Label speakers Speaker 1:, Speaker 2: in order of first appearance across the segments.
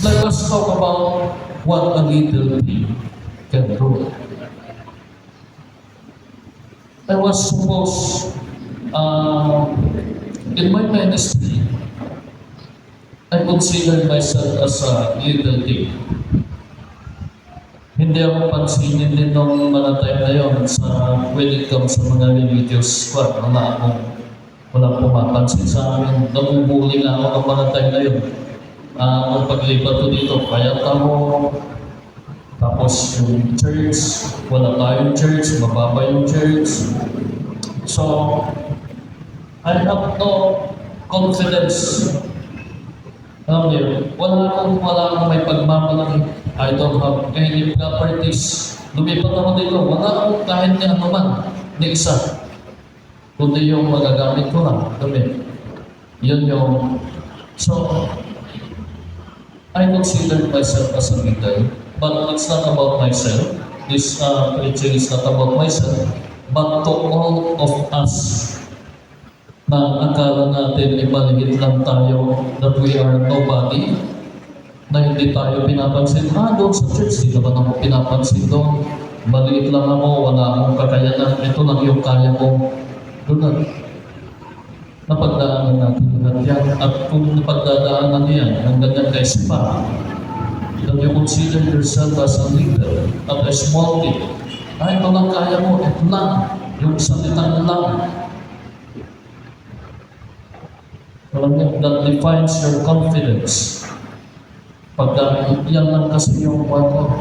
Speaker 1: Let us talk about what a little thing can do. I was supposed, in my ministry, I consider myself as a little thing. Hindi ako pansinin din nung mga time na yun when it comes sa mga religious squad. Walang pumapansin sa amin. Namumuli nga ako ng mga time na yun. Nung paglipat ko dito, kaya ako. Tapos yung church, wala tayong church, mababa yung church. So, I have no confidence. Alam niyo, wala akong may pagmamalaki. I don't have any properties. Lumipat ako dito, wala akong kahit na ano man, ni isa. Kundi yung magagamit ko lang, dami. Yun yung, so, I consider myself as a leader, but it's not about myself. This preaching is not about myself, but to all of us na akala natin maliit lang tayo, that we are nobody, na hindi tayo pinapansin. Doon sa church, di naman ako pinapansin doon. Maliit lang ako, wala akong kakayanan. Ito lang yung kaya ko. Doon napagdaanan natin lahat yan. At kung napagdadaanan yan, ang ganyan kay Spa, then you consider yourself as a leader, at a small thing. Ito lang kaya mo, ito lang. Yung salitang lang. That defines your confidence. Pagka yan lang kasi yung wato.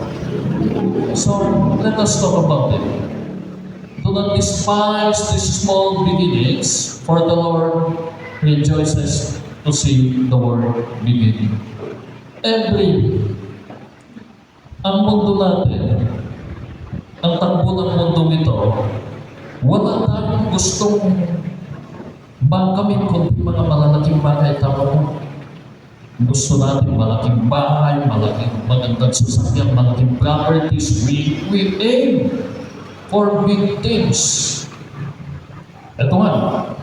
Speaker 1: So, let us talk about it. Do not despise these small beginnings, for the Lord rejoices to see the world beginning. Ang mundo natin, ang takbo ng mundo ito, wala tayong gustong bangkamin kundi mga malalaking bagay. Tama mo? Gusto natin malaking bahay, malaking magandang sasakyan, malaking properties. We aim for big things. Ito nga,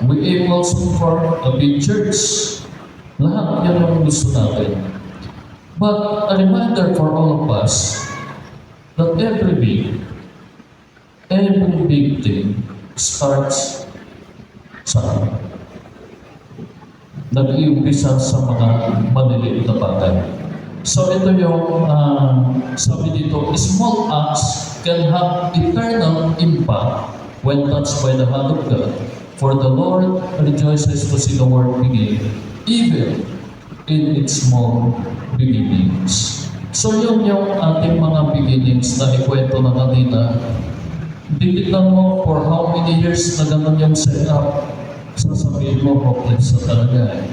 Speaker 1: we aim also for a big church. Lahat yan ang gusto natin. But a reminder for all of us that every big thing starts sa nag-iumpisa sa mga maliliit na bagay. So ito yung sabi dito, small acts can have eternal impact when touched by the hand of God. For the Lord rejoices to see the world begin, even in its small beginnings. So yun yung ating mga beginnings na ikwento na kanina. Titignan mo for how many years na ganun yung setup. Sasabihin mo, hopeless na talaga eh.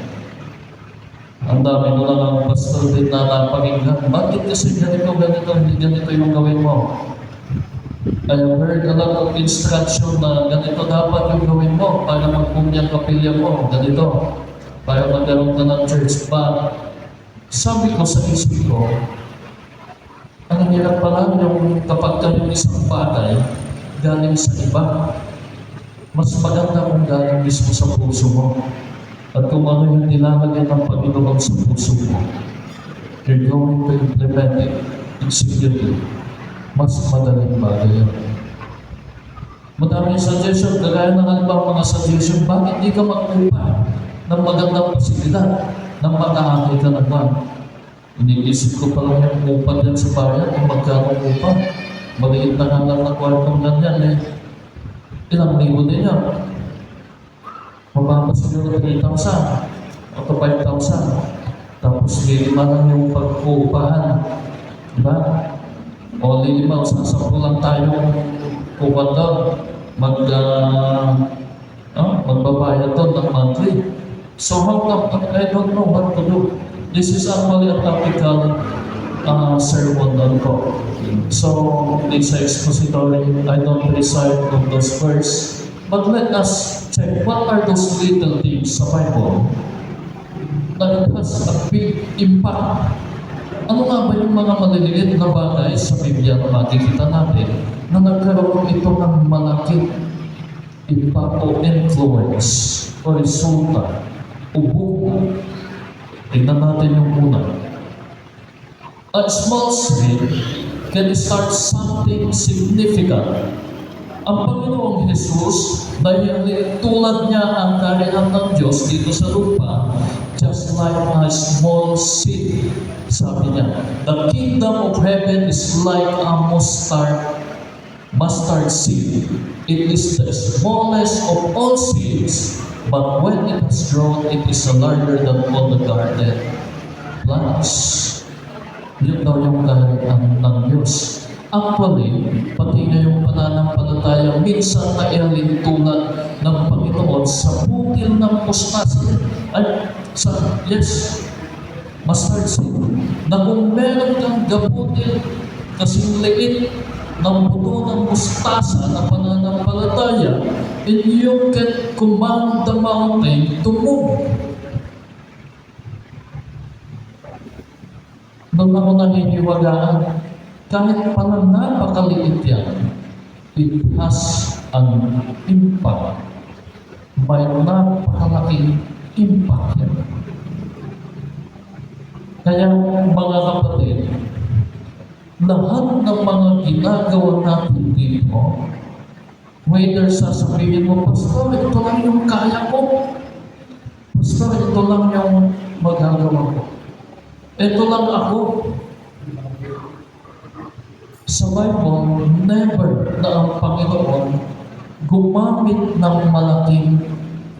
Speaker 1: Ang dami mo lang ang pastor din na napakinggan. Bakit kasi ganito, hindi ganito yung gawin mo? I have heard a lot of instruction na ganito dapat yung gawin mo para magpumiyang kapilya mo, ganito. Para magkaroon ka ng church. But sabi ko sa isip ko, ang hirap pala yung kapag ka yung isang bagay galing sa iba. Mas maganda kung galing mismo sa puso mo. At kung ano yung nilalagay ng Panginoon sa puso mo, you're going to implement it. Execute it. Mas madaling bagay yan. Madaming suggestion, kagaya ng halimbawa mga suggestion, bakit di ka mag-upa ng magandang posibilidad ng makahakay ka ng buwan? Iniisip ko pa lang yung upa dyan sa bayan, kung magkano upa. Maliit na nga lang na kwartong ganyan eh. Ilang libo din yan. Mababa siguro 3,000 o 5,000. Tapos lima lang yung pag-uupahan. Diba? O lima, sasampo lang tayong upan doon. Magbabayad doon ng monthly. So how come? I don't know what to do. This is actually a topical sermon on ko. So, this expository, I don't recite of those verses. But let us check what are those little things sa Bible that it has a big impact Ano nga ba yung mga maliliit na bagay sa Biblia na makikita natin na nagkaroon ito ng malaking impact o influence o resulta o bunga? Tingnan natin yung una. A small seed can start something significant. Ang Panginoong Jesus, dahil tulad niya ang kaharian ng Diyos dito sa lupa, just like a small seed. Sabi niya, the kingdom of heaven is like a mustard seed. It is the smallest of all seeds, but when it has grown, it is larger than all the garden plants. Yun daw yung kaharian ng Diyos. Actually, pati ngayong pananampalataya, minsan naihalin tulad ng Panginoon sa butil ng mustasa. Mustard seed. Na kung meron kang gabutil kasing liit ng buto ng mustasa na pananampalataya, and you can command the mountain to move. Nung ako naniniwalaan, kahit pala napakaliit yan, it has an impact. May napakalaking impact yan. Kaya mga kapatid, lahat ng mga ginagawa natin dito, whether sasabihin mo, Pastor, ito lang yung kaya ko. Pastor, ito lang yung magagawa ko. Ito lang ako. Sa Bible, never na ang Panginoon gumamit ng malaking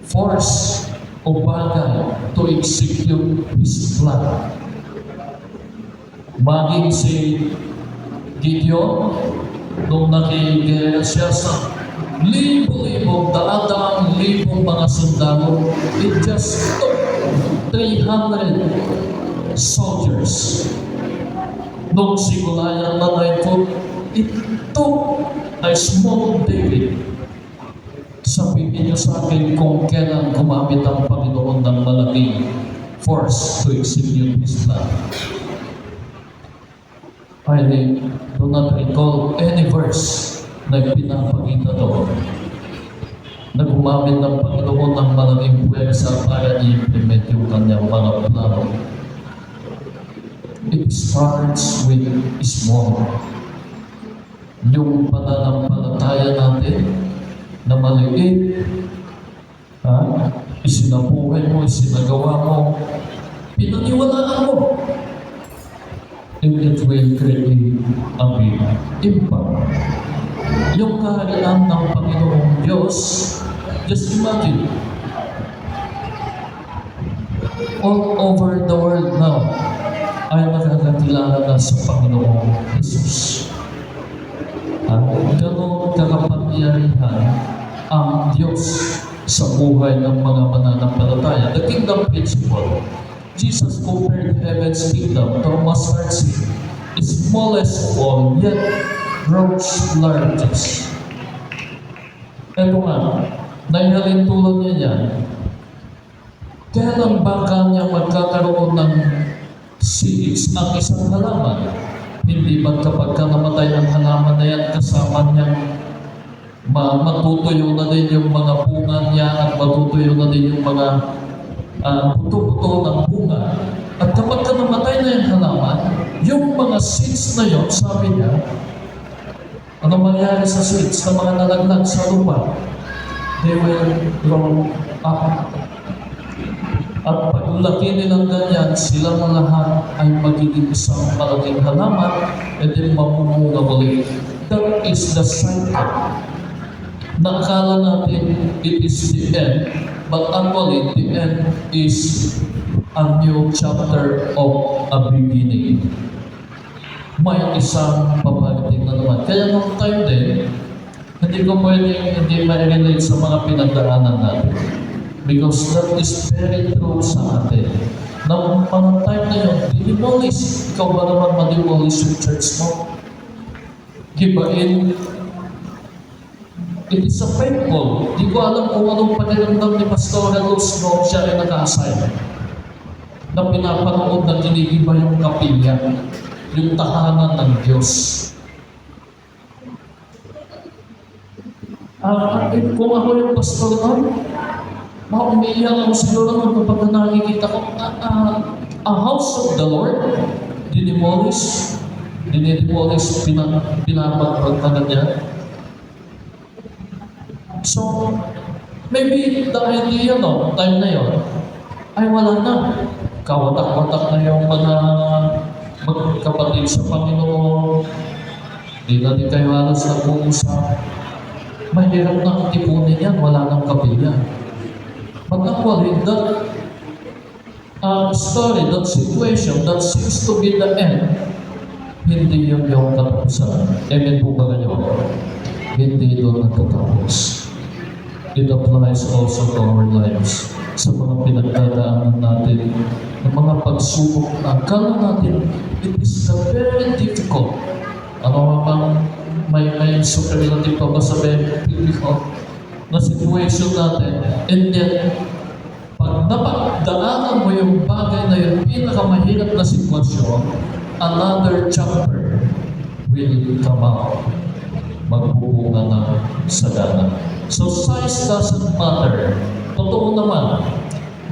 Speaker 1: force o bagay to execute His plan. Maging si Gideon, nung nakigaya siya sa libo-libo, daang libong mga sundalo, it just took 300 soldiers. Nung si Goliath na 9 foot, it took a small David. Sabihin niyo sa akin kung kailan gumamit ang Panginoon ng malaking force to execute His plan. I do not recall any verse na pinapakita doon na gumamit ng Panginoon ng malaking puwersa para i-implement yung kanyang mga plano. It starts with small. Yung pananampalataya natin na maliit, isinabuhay mo, isinagawa mo, pinaniwalaan mo, and it will create a big impact. Yung kaharian ng Panginoong Diyos, just imagine, all over the world now, ay nakakakilala na sa Panginoong Jesus. Ganun kakapangyarihan ang Diyos sa buhay ng mga mananampalataya. The kingdom principle. Jesus compared heaven's kingdom to a mustard seed, smallest of all, yet grows largest. Ito nga, naihalin tulad niya yan, kailan ba kanya magkakaroon ng seeds ang isang halaman? Hindi ba kapag namatay ang halaman na yan, kasama niyang matutuyo na din yung mga bunga niya at matutuyo na din yung mga buto-buto ng bunga. At kapag namatay na yung halaman, yung mga seeds na yun, sabi niya, ano mangyari sa seeds na mga nalaglag sa lupa? They will grow up. At paglaki nilang ganyan, silang lahat ay magiging isang malaking halaman at then mamumunga ulit. That is the cycle. Nakakala natin it is the end, but actually the end is a new chapter of a beginning. May isang paparating na naman. Kaya nung time din, hindi ko pwedeng hindi ma-relate sa mga pinagdaanan natin. Because that is very true sa atin. Na mga time na yun, dinimolish. Ikaw ba naman ma-demolish yung church mo? Gibain. It is a painful. Di ko alam kung anong pakiramdam ni Pastor Luz noong siya ay naka-assign. na pinapanood na ginigiba yung kapilya, yung tahanan ng Diyos. Kung ako yung pastor nun, umiiyak ako siguro nun kapag nakikita ko, a house of the Lord, dinimolish, pinapagpagpagan niya. So, maybe the idea, no, time na yon, ay wala na. Kawatak-watak na yung mga magkapatid sa Panginoon. Di na din kayo halos nag-uusap. Mahirap na tipunin yan, wala nang kapilya. But actually, that story, that situation, that seems to be the end, hindi yun yung katapusan. Amen po ba kayo? Hindi doon natatapos. It applies also to our lives. Sa mga pinagdadaanan natin, ng mga pagsubok na akala natin, it is very difficult. Ano bang may superlative pa ba sa very difficult na situation natin? And then, pag napagdaanan mo yung bagay na yung pinakamahirap na sitwasyon, another chapter will come out. Magbubunga ng sagana. So size doesn't matter. Totoo naman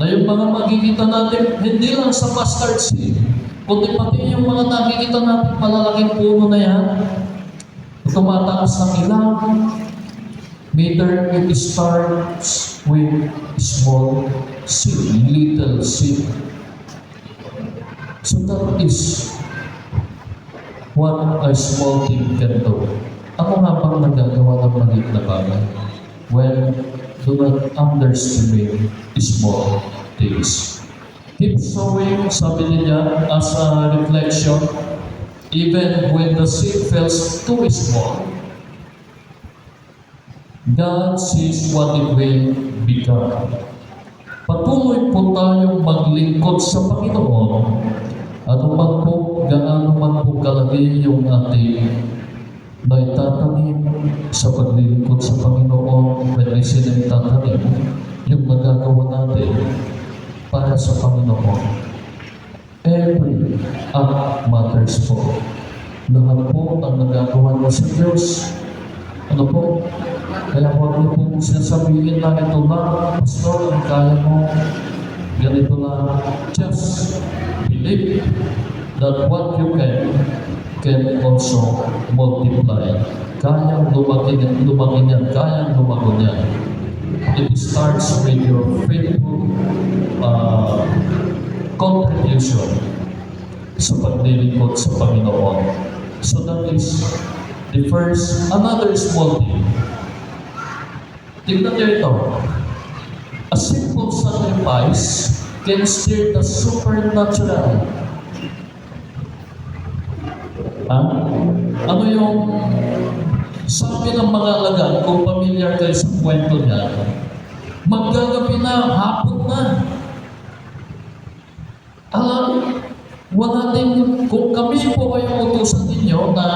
Speaker 1: na yung mga makikita natin, hindi lang sa mustard seed, kundi pati yung mga nakikita natin malalaking puno na yan, tumataas ng ilang meter, it starts with small seed, little seed. So that is what a small thing can do. Ako nga pang nagagawa ng maliit na bagay. Well, do not underestimate small things. Keep sowing, sabi niya, as a reflection, even when the seed feels too small, God sees what it will become. Patuloy po tayong maglingkod sa Panginoon, at man po, gaano man po kalaki yung ating naitatanim sa paglilingkod sa Panginoon, when I say na itatanim, yung nagagawa natin para sa Panginoon. Every act matters po. Lahat po ang nagagawa niyo sa Diyos. Ano po? Kaya huwag niyo po sinasabihin na ito na, Pastor, ang kaya mo, ganito na. Just believe that what you can also multiply. Kayang lumaki niyan, kayang lumago niyan. It starts with your faithful contribution sa paglilingkod sa Panginoon. So that is the first, another small thing. Tignan niyo ito. A simple sacrifice can stir the supernatural. Ano yung sabi ng mga alagaan, kung familiar kayo sa kwento niya, maggagabi na, hapon na. Wala din, kung kami po ay utusan ninyo na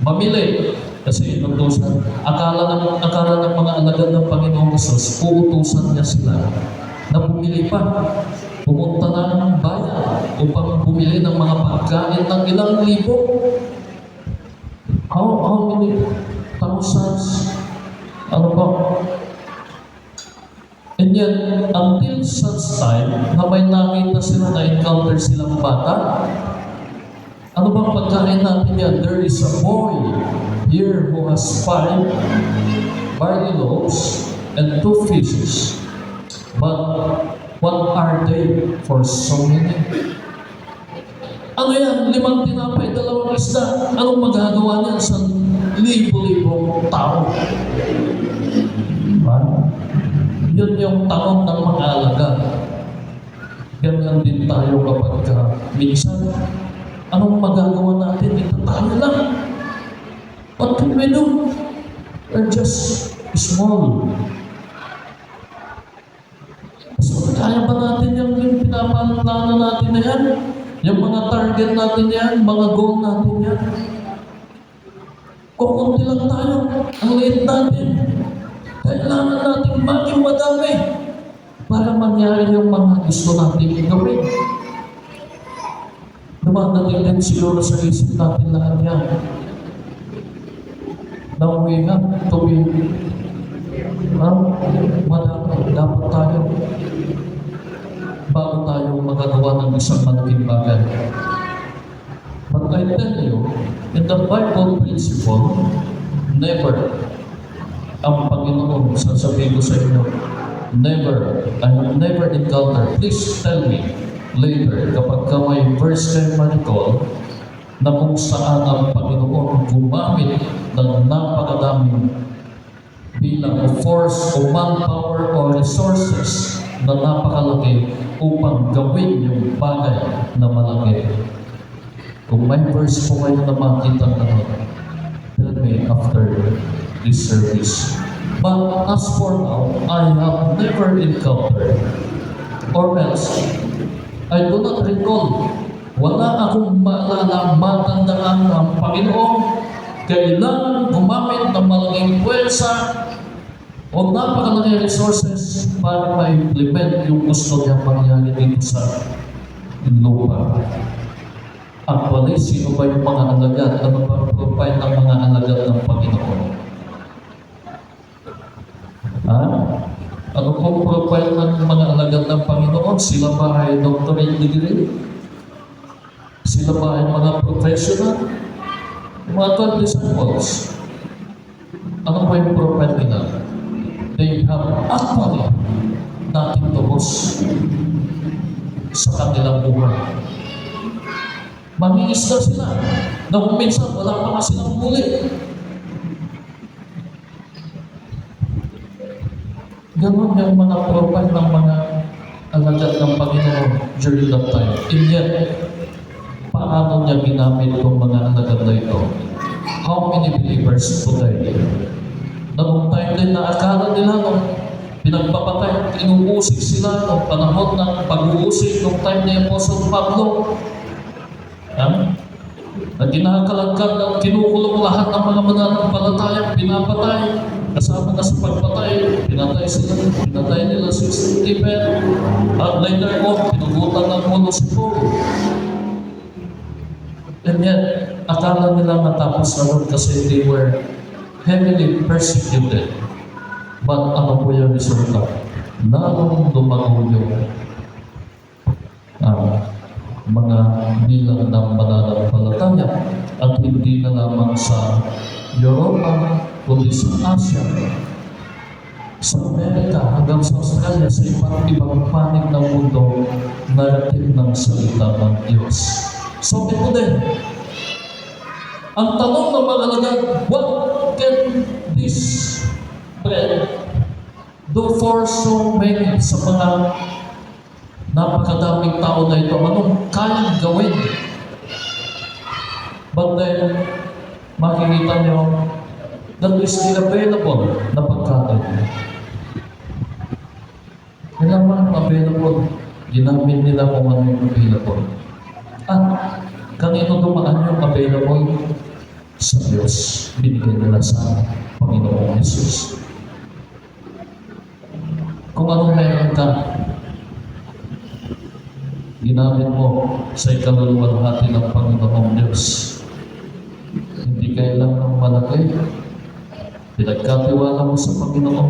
Speaker 1: mamili, kasi inutusan, akala ng mga alagad ng Panginoong Jesus, uutusan niya sila na bumili pa. Pumunta na ng bayan upang bumili ng mga pagkain ng ilang libo. How many thousands? Ano ba? And yet, until such time na may nakita sila, na-encounter silang bata, ano bang pagkain natin yan? There is a boy here who has 5 barley loaves and 2 fishes. But what are they for so many? Ano yan? 5 tinapay, 2 isda. Anong magagawa niyan sa libo-libong tao? Yun yung tanong ng mga alaga. Ganyan din tayo kapag minsan, anong magagawa natin? Ito tayo lang. What can we do? We're just small. So, kaya ba natin yung pinaplano natin na yan? Yung mga target natin yan, mga goal natin yan? Kukunti lang tayo. Ang liit natin. Kailangan natin maging madami. para mangyari yung mga gusto natin gawin. Dumadating din siguro sa isip natin lahat yan. Now we have to be dapat tayo bago tayo magagawa ng isang malaking bagay. But I tell you, in the Bible principle, never, ang Panginoon, sasabihin ko sa inyo, never, I have never encountered, please tell me later, kapag ka may verse kayo ma-recall, na kung saan ang Panginoon gumamit ng napakadaming bilang of force o manpower o resources na napakalaki upang gawin yung bagay na malaki. Kung may verse po kayo na makita na tell me after this service. But as for now, I have never encountered, or else, I do not recall, wala akong maalala, matandaan ang Panginoon kailangan gumamit ng malaking puwersa o napakalaking resources para ma-implement yung gusto niya mangyari dito sa lupa. Actually, sino ba yung mga alagad? Ano ba ang profile ng mga alagad ng Panginoon? Ha? Ano pong profile ng mga alagad ng Panginoon? Sila ba ay doctorate degree? Sila ba ay mga professional? Mga 12 disciples. Ano ba yung profile nila? They have actually nothing to lose sa kanilang buhay. Mangingisda sila na kung minsan wala pa nga silang huli. Ganon yung mga profile ng mga alagad ng Panginoon during that time. And yet, paano niya ginamit itong mga alagad na ito? How many believers today? Na nung time din na akala nila nung pinagpapatay, inuusig sila nung panahon ng pag-uusig nung time ni Apostle Pablo. Na kinakalagkad na kinukulong lahat ng mga mananampalataya, pinapatay, kasama na sa pagpatay, pinatay nila si Stephen, at later on, pinugutan ng ulo si Paul. And yet, akala nila natapos na nun kasi they were heavily persecuted. But ano po yung resulta? Lalong lumago yung mga bilang ng mananampalataya at hindi na lamang sa Europa, kundi sa Asia, sa Amerika, hanggang sa Australia, sa iba't ibang panig ng mundo, narating ng salita ng Diyos. So, ito din. Ang tanong ng mga alagad, what can this bread do for so many sa mga napakadaming tao na ito? Anong kayang gawin? But then, makikita nyo, that is still available na pagkain. Kailangan available, ginamit nila kung ano yung available. At kanino dumaan yung available? Sa Diyos. Binigay nila sa Panginoong Jesus. Kung anong meron ka, ginamit mo sa ikaluluwalhati ng Panginoong Diyos. Hindi kailangan malaki. Pinagkatiwala mo sa Panginoon.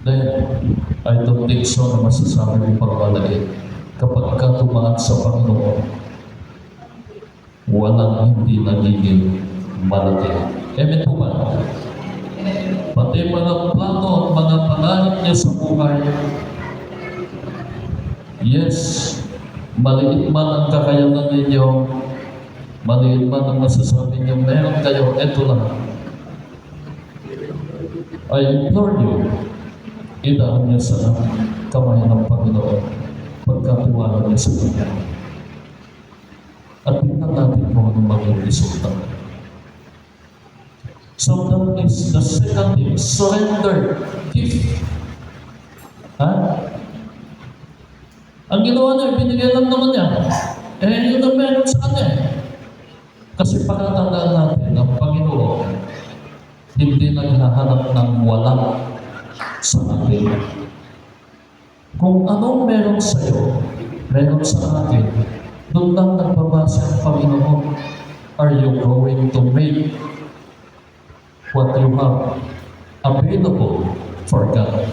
Speaker 1: Then, I don't think so na masasabi mo pagmalaki. Kapag ka tumaan sa Panginoon, walang hindi nagiging malaki. Amen po ba? Pati mga plano at mga pangarap niya sa buhay, yes, maliit man ang kakayanan ninyo, maliit man ang masasabi niyo, meron kayo, eto lang. I implore you, idaan niya sa kamay ng Panginoon, pagkatiwala niya sa Kanya. At tingnan natin kung anong maging resulta. So that is the second thing, surrender, gift. Ang ginawa niya, binigay lang naman niya. Yun ang meron sa kanya. Kasi pagkatandaan natin, ang Panginoon, hindi naghahanap ng wala sa atin. Kung anong meron sa'yo, meron sa akin, doon lang nagbabase ang Panginoon. Are you going to make what you have available for God?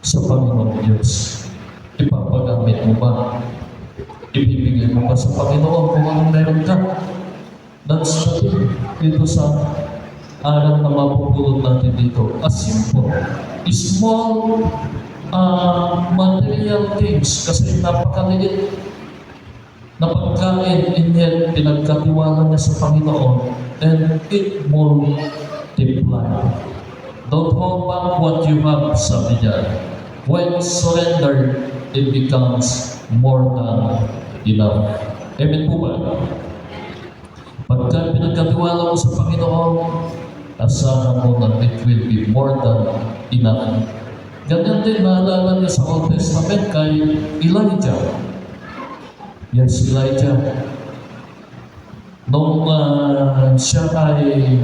Speaker 1: Sa Panginoon Diyos, ipapagamit mo ba? Ibibigay mo ba sa Panginoon kung anong meron ka? That's the thing dito sa aral na mapupulot natin dito. A simple, small material things kasi napakaliit na pagkain, and yet pinagkatiwala niya sa Panginoon, and it multiply. Don't hold back what you have, sabi niya. When surrendered, it becomes more than enough. Amen po ba? Pagka pinagkatiwala mo sa Panginoon, asahan mo na it will be more than enough. Ganyan din naalala niya sa Old Testament kay Elijah. Yes, Elijah. Nung siya ay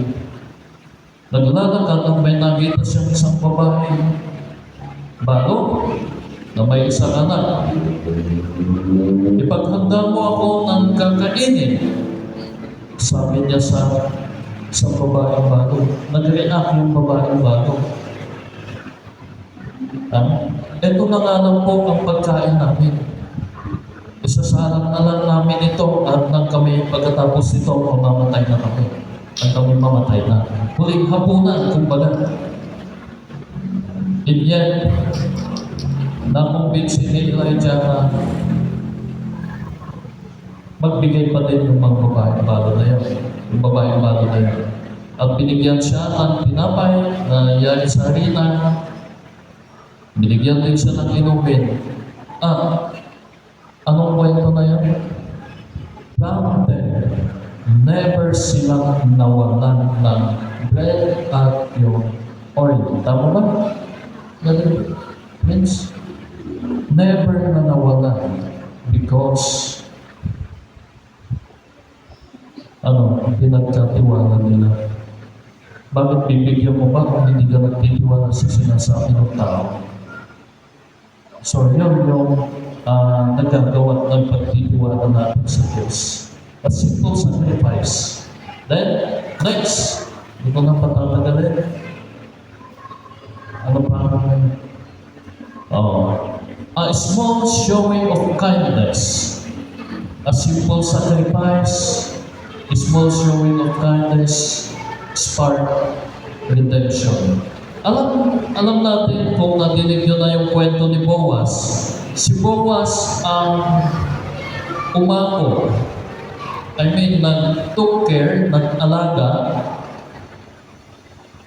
Speaker 1: naglalakad nang may nakita siyang isang babae bago na may isang anak. Ipaghanda mo ako ng kakainin. Sabi niya sa babaeng bago. Nag-react yung babaeng bago. Ito na nga lang po ang pagkain namin. Isasalang na lang namin ito at nang kami pagkatapos nito, mamatay na kami. At kami mamatay na. Huling hapunan, kumbaga. And yet, nakumbinsi ni Elijah na magbigay pa din yung mga babaeng balo na yun. Yung babaeng balo na yun. At binigyan siya ng tinapay na yari sa harina. Binigyan din siya ng inumin. Anong kwento na yan? From there, never silang nawalan ng bread at yung oil. Tama ba? Ganun. Means, never na nawalan because pinagkatiwala nila. Bakit bibigyan mo ba kung hindi ka nagtitiwala sa sinasabi ng tao? So, yun yung nagagawa ng pagtitiwala natin sa Diyos. A simple sacrifice. Then, next, hindi ko na patatagalin. Ano pa? A small showing of kindness. A simple sacrifice, a small showing of kindness, spark redemption. Alam natin kung nadinig nyo na yung kwento ni Boaz. Si Boaz ang umako. Nag-took care, nag-alaga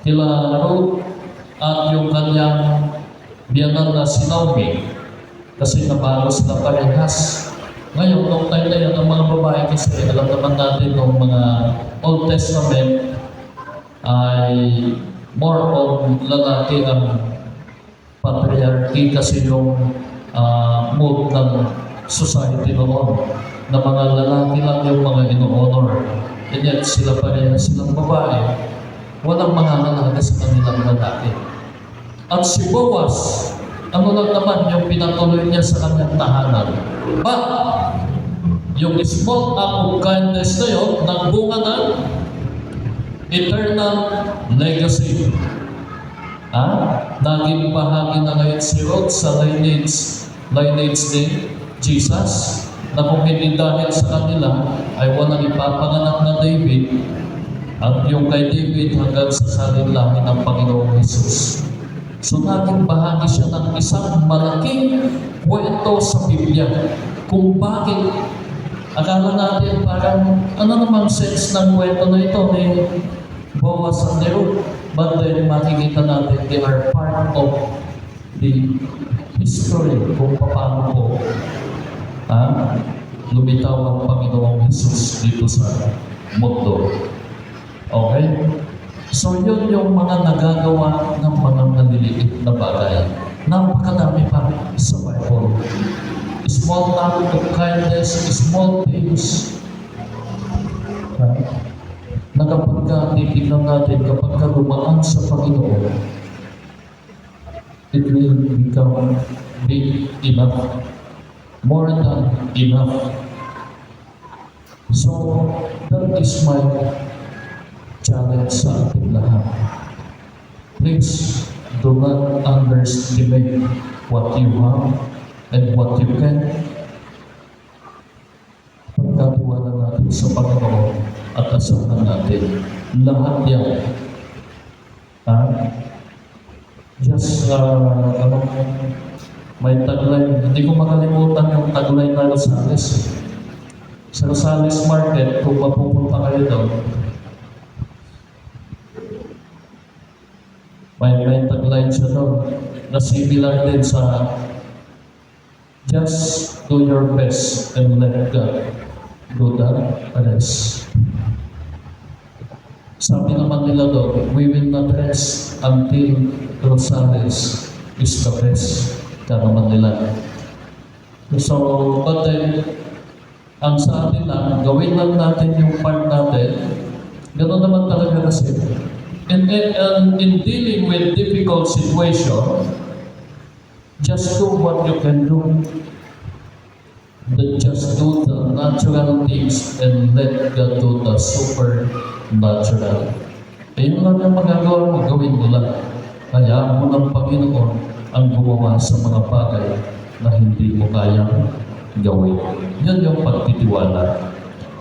Speaker 1: kila Ruth at yung kanyang biyanan na si Naomi kasi nabalo sila parehas. Ngayon, nung time na yan, ang mga babae kasi alam naman natin nung mga Old Testament ay more on lalaki ang patriarchy kasi yung mood ng society noon na mga lalaki lang yung mga ino-honor. And yet sila parehas silang babae, walang mahalaga sa kanilang lalaki. At si Boaz, ano lang naman yung pinatuloy niya sa kanyang tahanan. But, yung small act of kindness na yun, nagbunga ng eternal legacy. Naging bahagi na ngayon si Ruth sa lineage ni Jesus, na kung hindi dahil sa kanila, ay walang ipapanganak na David, at yung kay David hanggang sa salinlahi ng Panginoong Jesus. So naging bahagi siya ng isang malaking kwento sa Biblia. Kung bakit, akala natin parang, ano namang sense ng kwento na ito ni Boaz at ni Ruth? But then makikita natin they are part of the history kung paano po lumitaw ang Panginoong Jesus dito sa mundo. Okay? So yun yung mga nagagawa ng mga naliliit na bagay. Napakadami pa sa Bible. Small act of kindness, small things. Na kapag titignan natin, kapag lumaan sa Panginoon, it will become big enough, more than enough. So, that is my challenge sa ating lahat. Please, do not underestimate what you have and what you can. Pagkatiwala natin sa Panginoon at asahan natin. Lahat yan. Ha? Just, may tagline. Hindi ko makalimutan yung tagline na Rosales. Sa Rosales Market, kung mapupunta kayo doon, may tagline siya doon na similar din sa just do your best and let God do the rest. Sabi naman nila doon, we will not rest until Rosales is the best. Kaya naman nila. So, but then, ang sa atin lang, gawin lang natin yung part natin. Ganoon naman talaga kasi. And in dealing with difficult situation, just do what you can do. Just do the natural things and let God do the supernatural. Ayun lang yung magagawa mo, gawin mo lang. Kaya mo ng Panginoon ang gumawa sa mga bagay na hindi mo kayang gawin. Yan yung pagtitiwala.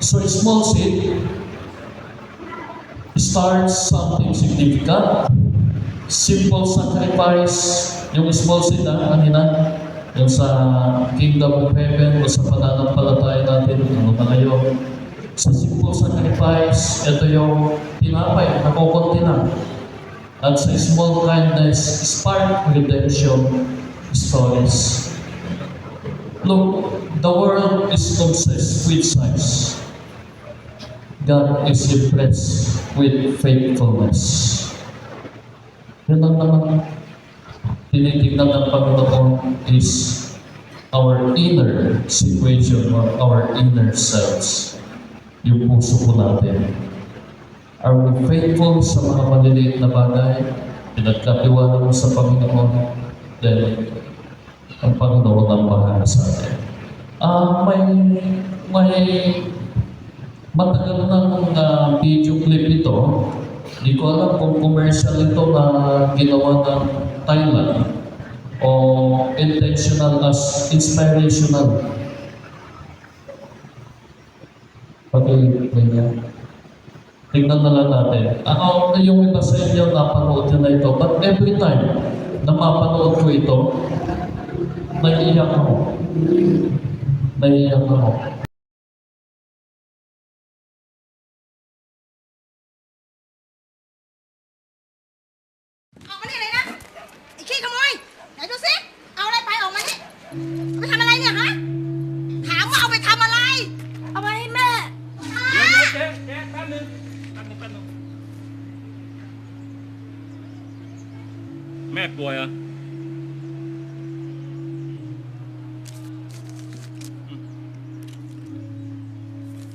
Speaker 1: So, small seed starts something significant. Simple sacrifice. Yung small seed na kanina, yung sa Kingdom of Heaven o sa pananampalataya natin, ano na ngayon. Sa simple sacrifice, ito yung tinapay, nakukunti lang. At sa small kindness, spark redemption stories. Look, the world is obsessed with size. God is impressed with faithfulness. Yan lang naman tinitignan ng Panginoon is our inner situation or our inner selves. Yung puso po natin. Are we faithful sa mga maliliit na bagay? Pinagkatiwala mo sa Panginoon? Then, ang Panginoon ang bahala sa atin. May matagal ng video clip ito. Hindi ko alam kung commercial ito na ginawa ng Thailand o intentional as inspirational. Tingnan na lang natin. Yung iba sa inyo napanood na ito, but every time na mapanood ko ito, naiiyak ako. Naiiyak ako.
Speaker 2: ออกมานี่เลยนะไอ้ขี้ขโมยไหนดูสิเอาอะไรไปออกมานี่เอาไปทำอะไรเนี่ยฮะถามว่าเอาไปทำอะไรเอาไปให้แม่
Speaker 3: เดี๋ยวเจ๊แป๊บนึงแม่ป่วยเหรอ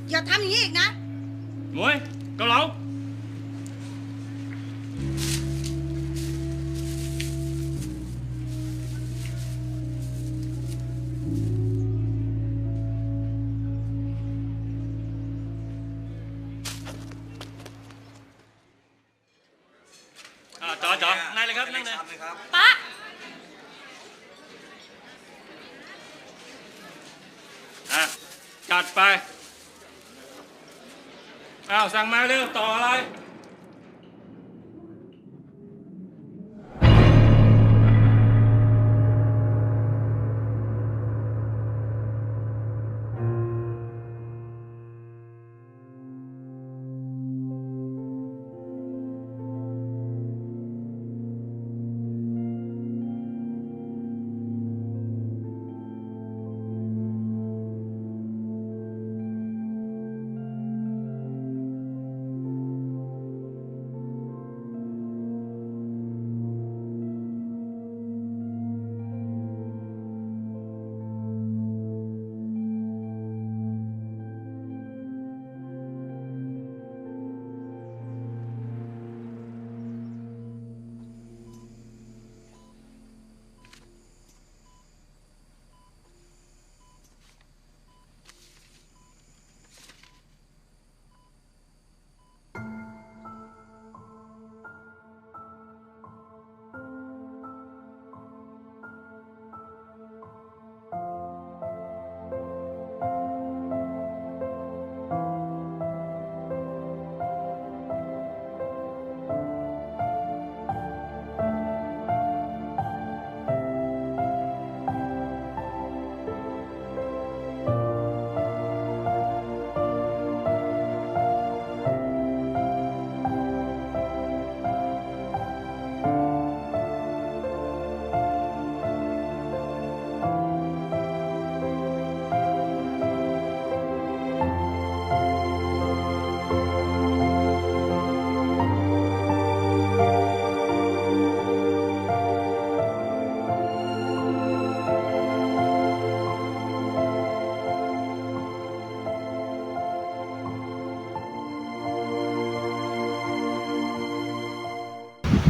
Speaker 2: อย่าทำอย่างนี้อีกนะ
Speaker 3: หมวยเกาเหลาจ๋อนายเลยครับนั่งเลย
Speaker 2: ป๊า
Speaker 3: จัดไปสั่งมาเร็วต่ออะไร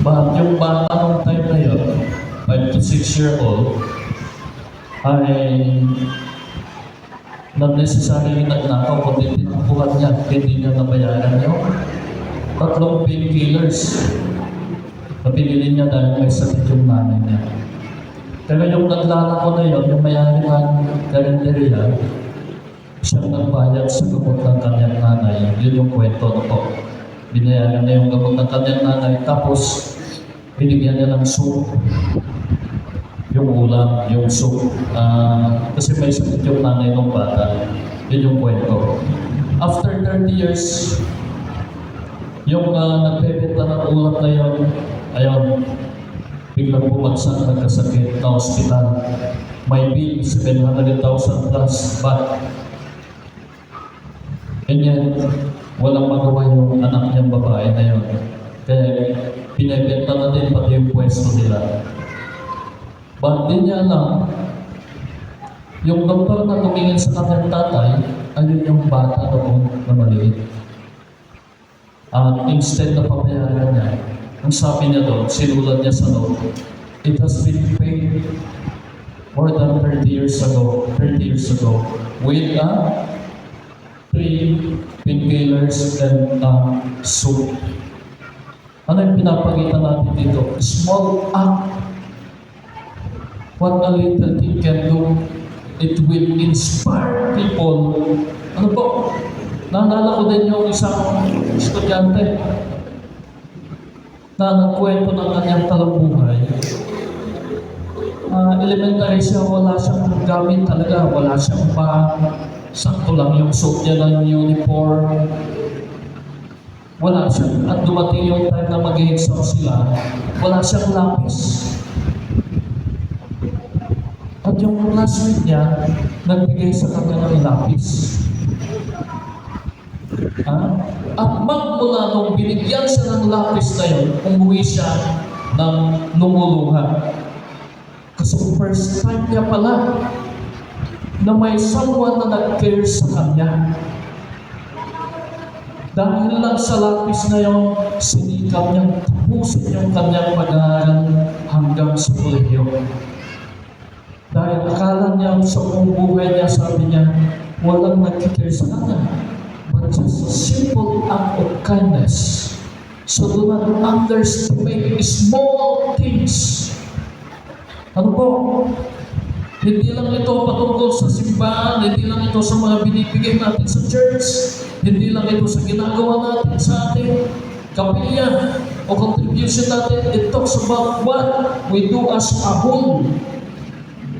Speaker 1: But yung bata nung time na yun, 5 to 6 year old, ay not necessarily nagnakaw, kundi tinakbuhan niya, hindi niya nabayaran yung 3 painkillers na pinili niya dahil may sakit yung nanay niya. Pero yung naglalako na yun, yung mayari ng karinderya, siyang nagbayad sa gamot ng kanyang nanay. Yun yung kwento na po. Binayaran niya yung gamot ng kanyang nanay, tapos binigyan niya ng soup. Yung ulam, yung soup. Kasi may sakit yung nanay ng bata. Yun yung kwento. After 30 years, yung nagbebenta ng ulam na yun, ayun, biglang bumagsak, nagkasakit na hospital. May bill, 700,000 plus, but and yet, walang magawa yung anak niyang babae na yun. Kaya pinibenta na din pati yung pwesto nila. But di niya alam, yung doktor na tumingin sa kanyang tatay, ayun yung bata noon na maliit. At instead na pabayaran niya, ang sabi niya doon, sinulat niya sa note, it has been paid more than 30 years ago with 3 painkillers and soup. Ano yung pinapakita natin dito? Small act. What a little thing can do, it will inspire people. Ano po? Naalala ko din yung isang estudyante na nagkwento ng kanyang talambuhay. Elementary siya, wala siyang gamit talaga, wala siyang sakto lang yung suit niya ng uniform. Wala siyang, at dumating yung time na mag-exam sila, wala siyang lapis. At yung classmate niya, nagbigay sa kanya ng lapis. At magmula nung binigyan siya ng lapis na yun, umuwi siya ng lumuluha. Kasi first time niya pala na may someone na nag-care sa kanya. Dahil lang sa lapis na yun, sinikap niyang tapusin yung kanyang pag-aaral hanggang sa kolehiyo. Dahil akala niya sa buong buhay niya, sabi niya, walang nag-care sa kanya. But just a simple act of kindness. So do not underestimate small things. Ano po? Hindi lang ito patungkol sa simbahan, hindi lang ito sa mga binibigay natin sa church, hindi lang ito sa ginagawa natin sa ating kapilya o contribution natin. It talks about what we do as a whole.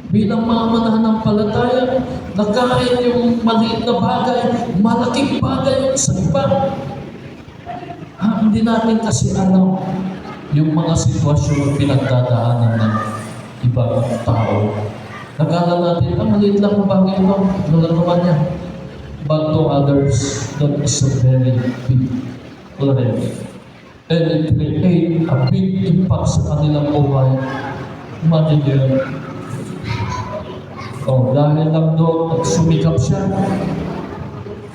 Speaker 1: Bilang mga mananampalataya, na kahit yung maliit na bagay, malaking bagay yung sa iba. Hindi natin kasi alam yung mga sitwasyon na pinagdadaanan ng ibang tao. Nagkala natin, maliit lang ang bagay ito, nalagawa niya. But to others, that is a very big already. And it create a big impact sa kanilang buhay. Imagine yun. Dahil lang doon, sumikap siya.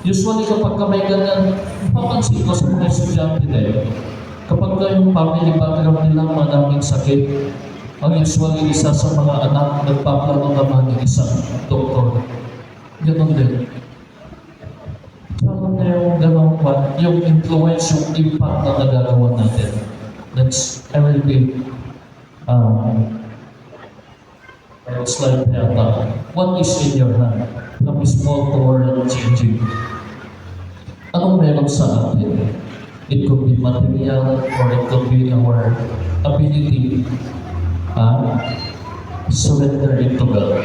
Speaker 1: Usually kapag may ganyan, papansin ko sa mga estudyante na yun, kapag yung family background nila madaming sakit, ang usually isa sa mga anak nagpaplano naman ng isang doktor. Ganon din. Sama na yung ganon pa, yung influence, yung impact na nagagawa natin. That's everything. Slide na yata. What is in your hand? From small to world changing. Anong meron sa atin? It could be material or it could be our ability surrender it to God.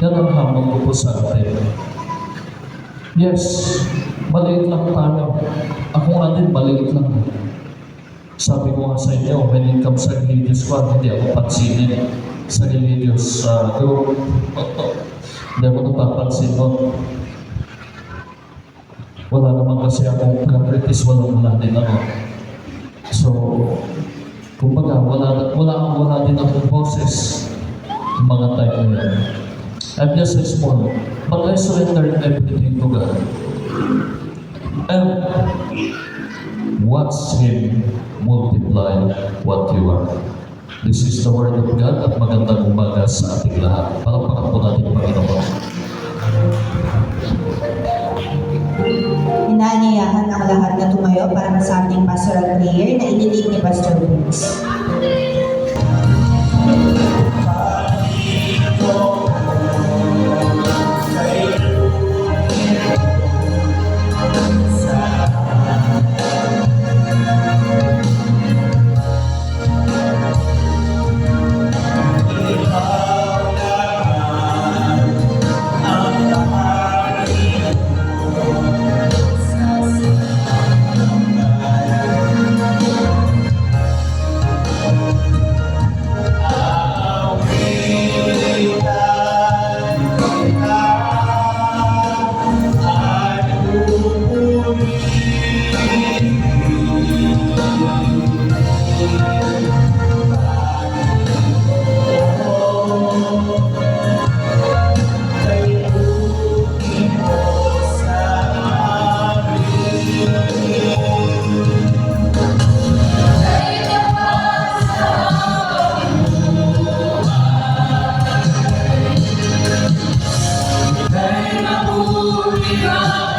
Speaker 1: Yan ang hamon ko po sa atin. Yes, maliit lang tayo. Ako nga din, maliit lang. Sabi ko nga sa inyo, when it comes sa religious one, hindi ako pansinin sa religious group. Hindi ako napapansin mo. Wala naman kasi akong practice, wala din ako. So, kumbaga, wala din akong boses yung mga time na yan. I'm just a small, but I surrender everything to God. And watch Him multiply what you are. This is the word of God at magandang umaga sa ating lahat. Palakpakan po natin ang Panginoon.
Speaker 4: Inaanyayahan ang lahat na tumayo para sa ating pastoral prayer na inilig ni Pastor Boots.
Speaker 5: Kay mabuti ka